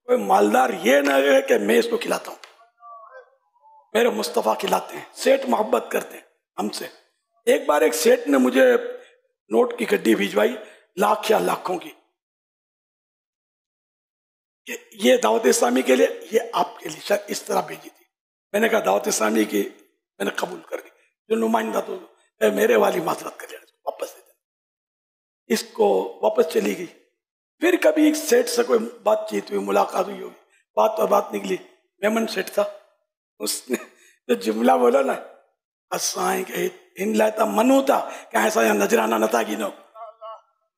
कोई मालदार ये न है कि मैं इसको खिलाता हूँ, मेरे मुस्तफ़ा खिलाते हैं। सेठ मोहब्बत करते हैं हमसे। एक बार एक सेठ ने मुझे नोट की गड्डी भिजवाई, लाख या लाखों की, ये दावत इस्लामी के लिए, ये आपके लिए, शायद इस तरह भेजी थी। मैंने कहा दावत इस्लामी की मैंने कबूल कर ली। जो नुमाइंदा तो मेरे वाली माजरत कर लेना, वापस दे देना। इसको वापस चली गई। फिर कभी एक सेठ से कोई बातचीत हुई, मुलाकात हुई होगी, बात और बात निकली। मेमन सेठ था, उसने जो जुमला बोला ना, असाई के इन लाता मनु था क्या ऐसा यहाँ नजराना न था गिनो।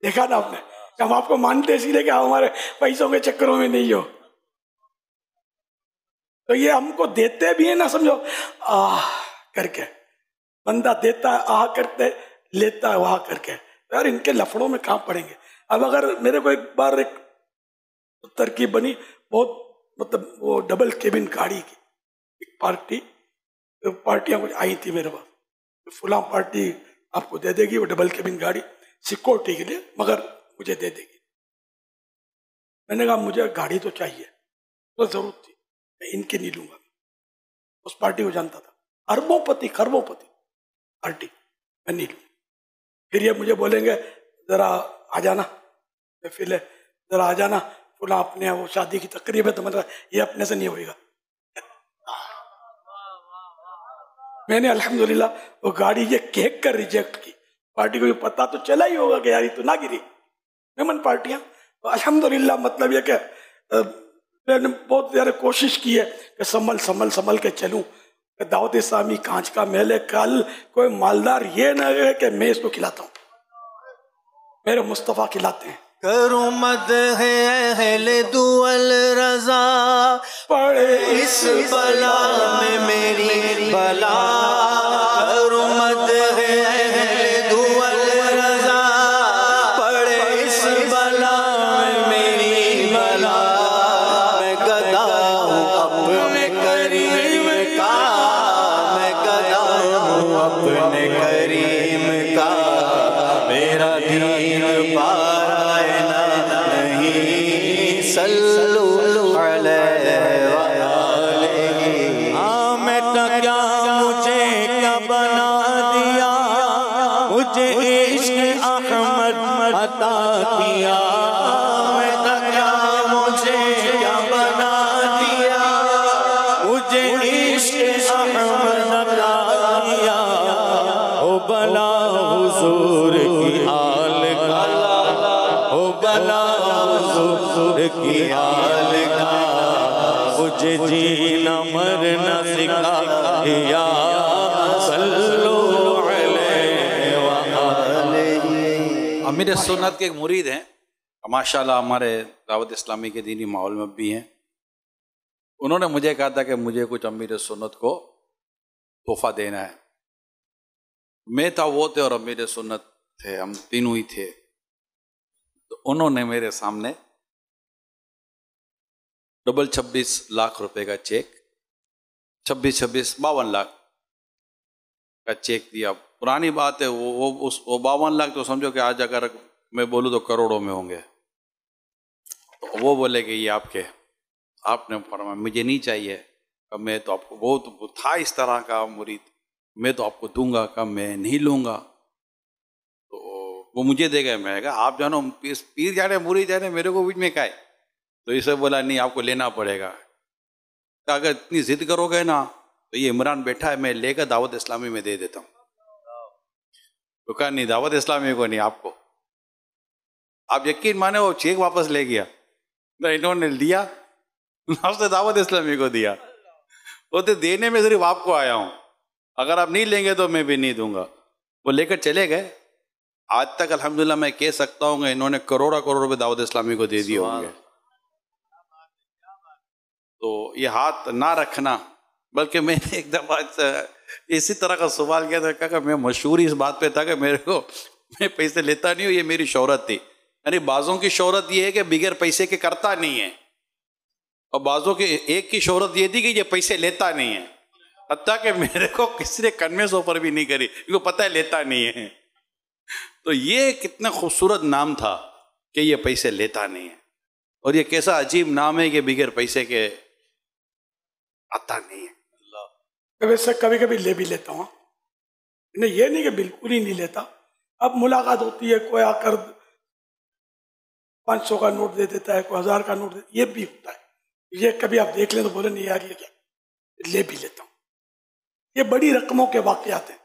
देखा ना आपने, हम आपको मानते इसीलिए कि आप हमारे पैसों के चक्करों में नहीं हो। तो ये हमको देते भी है ना, समझो आह करके, बंदा देता है आह करके, लेता है वाह करके। यार इनके लफड़ों में कहाँ पड़ेंगे। अब अगर मेरे को एक बार एक तरकीब बनी, बहुत मतलब वो डबल केबिन गाड़ी की एक पार्टियां कुछ आई थी मेरे पास, फुला पार्टी आपको दे देगी वो डबल केबिन गाड़ी सिक्योरिटी के लिए, मगर मुझे दे देगी। मैंने कहा मुझे गाड़ी तो चाहिए, तो जरूरत थी, मैं इनके नहीं लूंगा। उस पार्टी को जानता था, अरबोंपति खरबोंपति पार्टी, मैं नहीं लूंगा। फिर ये मुझे बोलेंगे जरा आ जाना, फिर जरा आ जाना फुला अपने वो शादी की तकरीब है, तो मतलब ये अपने से नहीं होएगा। मैंने अल्हम्दुलिल्लाह वो गाड़ी ये केक कर रिजेक्ट की। पार्टी को ये पता तो चला ही होगा कि यार ये तो ना गिरी मेमन पार्टियां। तो अल्हम्दुलिल्लाह मतलब ये कि मैंने बहुत ज़्यादा कोशिश की है कि संभल के चलूं। दावत इस्लामी कांच का महल है, कल कोई मालदार ये न है कि मैं इसको खिलाता हूँ, मेरे मुस्तफ़ा खिलाते हैं। करूँ मद है अहले दुअल रज़ा, पड़े इस बला में मेरी बला। करूँ मद है अहले दुअल रज़ा, पड़े इस बला में मेरी बला। मैं गदा हूँ अपने करीम का, मैं गदा हूँ अपने करीम का। मेरा दीन पाराए नहीं, सल्लु अलैहि व आलिहि। मैं क्या मुझे क्या बना दिया, मुझे इश्क़ अहमद अता किया। मैं क्या मुझे क्या बना दिया, मुझे इश्क़ अहमद अता किया। ओ बला हुजूर की आल का, ओ बला हुजूर की आल का। मुझे जीना मरना सिखाया, सल्लु अलैहि व आलिहि। अमीर सुन्नत के एक मुरीद हैं, माशाल्लाह हमारे दावत इस्लामी के दीनी माहौल में भी हैं। उन्होंने मुझे कहा था कि मुझे कुछ अमीर सुन्नत को तोहफा देना है। मैं था, वो थे और अमीर सुन्नत थे, हम तीनों ही थे। तो उन्होंने मेरे सामने 26 लाख रुपए का चेक, 26 52 लाख का चेक दिया। पुरानी बात है, वो 52 लाख तो समझो कि आज अगर मैं बोलूँ तो करोड़ों में होंगे। तो वो बोले कि ये आपने फरमाया मुझे नहीं चाहिए। कब मैं तो आपको, वो तो था इस तरह का मुरीद, मैं तो आपको दूंगा, कब मैं नहीं लूंगा। तो वो मुझे दे गए। मैं कहा आप जानो, पीर जाने मुरीद जाने, मेरे को बीच में क्या है। तो इसे बोला नहीं आपको लेना पड़ेगा। तो अगर इतनी जिद करोगे ना तो ये इमरान बैठा है, मैं लेकर दावत इस्लामी में दे देता हूँ। तो कहा नहीं दावत इस्लामी को नहीं, आपको। आप यकीन माने वो चेक वापस ले गया। तो इन्होंने दिया, उसने दावत इस्लामी को दिया। वो तो देने में सिर्फ आपको आया हूँ, अगर आप नहीं लेंगे तो मैं भी नहीं दूंगा। वो लेकर चले गए। आज तक अल्हम्दुलिल्लाह मैं कह सकता हूँ कि इन्होंने करोड़ों रुपए दावत इस्लामी को दे दिए होंगे। तो ये हाथ ना रखना। बल्कि मैंने एक दफा इसी तरह का सवाल किया था, कहा मैं मशहूर इस बात पे था कि मैं पैसे लेता नहीं हूँ, ये मेरी शोहरत थी। यानी बाजों की शोहरत ये है कि बिगैर पैसे के करता नहीं है, और बाजों की एक की शोहरत ये थी कि ये पैसे लेता नहीं है। हत्ता कि मेरे को किसी ने कन्वेंस ऑफर भी नहीं करी, इनको पता है लेता नहीं है। तो ये कितना खूबसूरत नाम था कि ये पैसे लेता नहीं है। और ये कैसा अजीब नाम है कि बगैर पैसे के आता नहीं है। अल्लाह। वैसे कभी कभी ले भी लेता हूँ, नहीं ये नहीं कि बिल्कुल ही नहीं लेता। अब मुलाकात होती है, कोई आकर 500 का नोट दे देता है, कोई 1000 का नोट ये भी होता है। ये कभी आप देख लें तो बोले नहीं यार ये क्या, ले भी लेता हूँ। ये बड़ी रकमों के वाकयात हैं।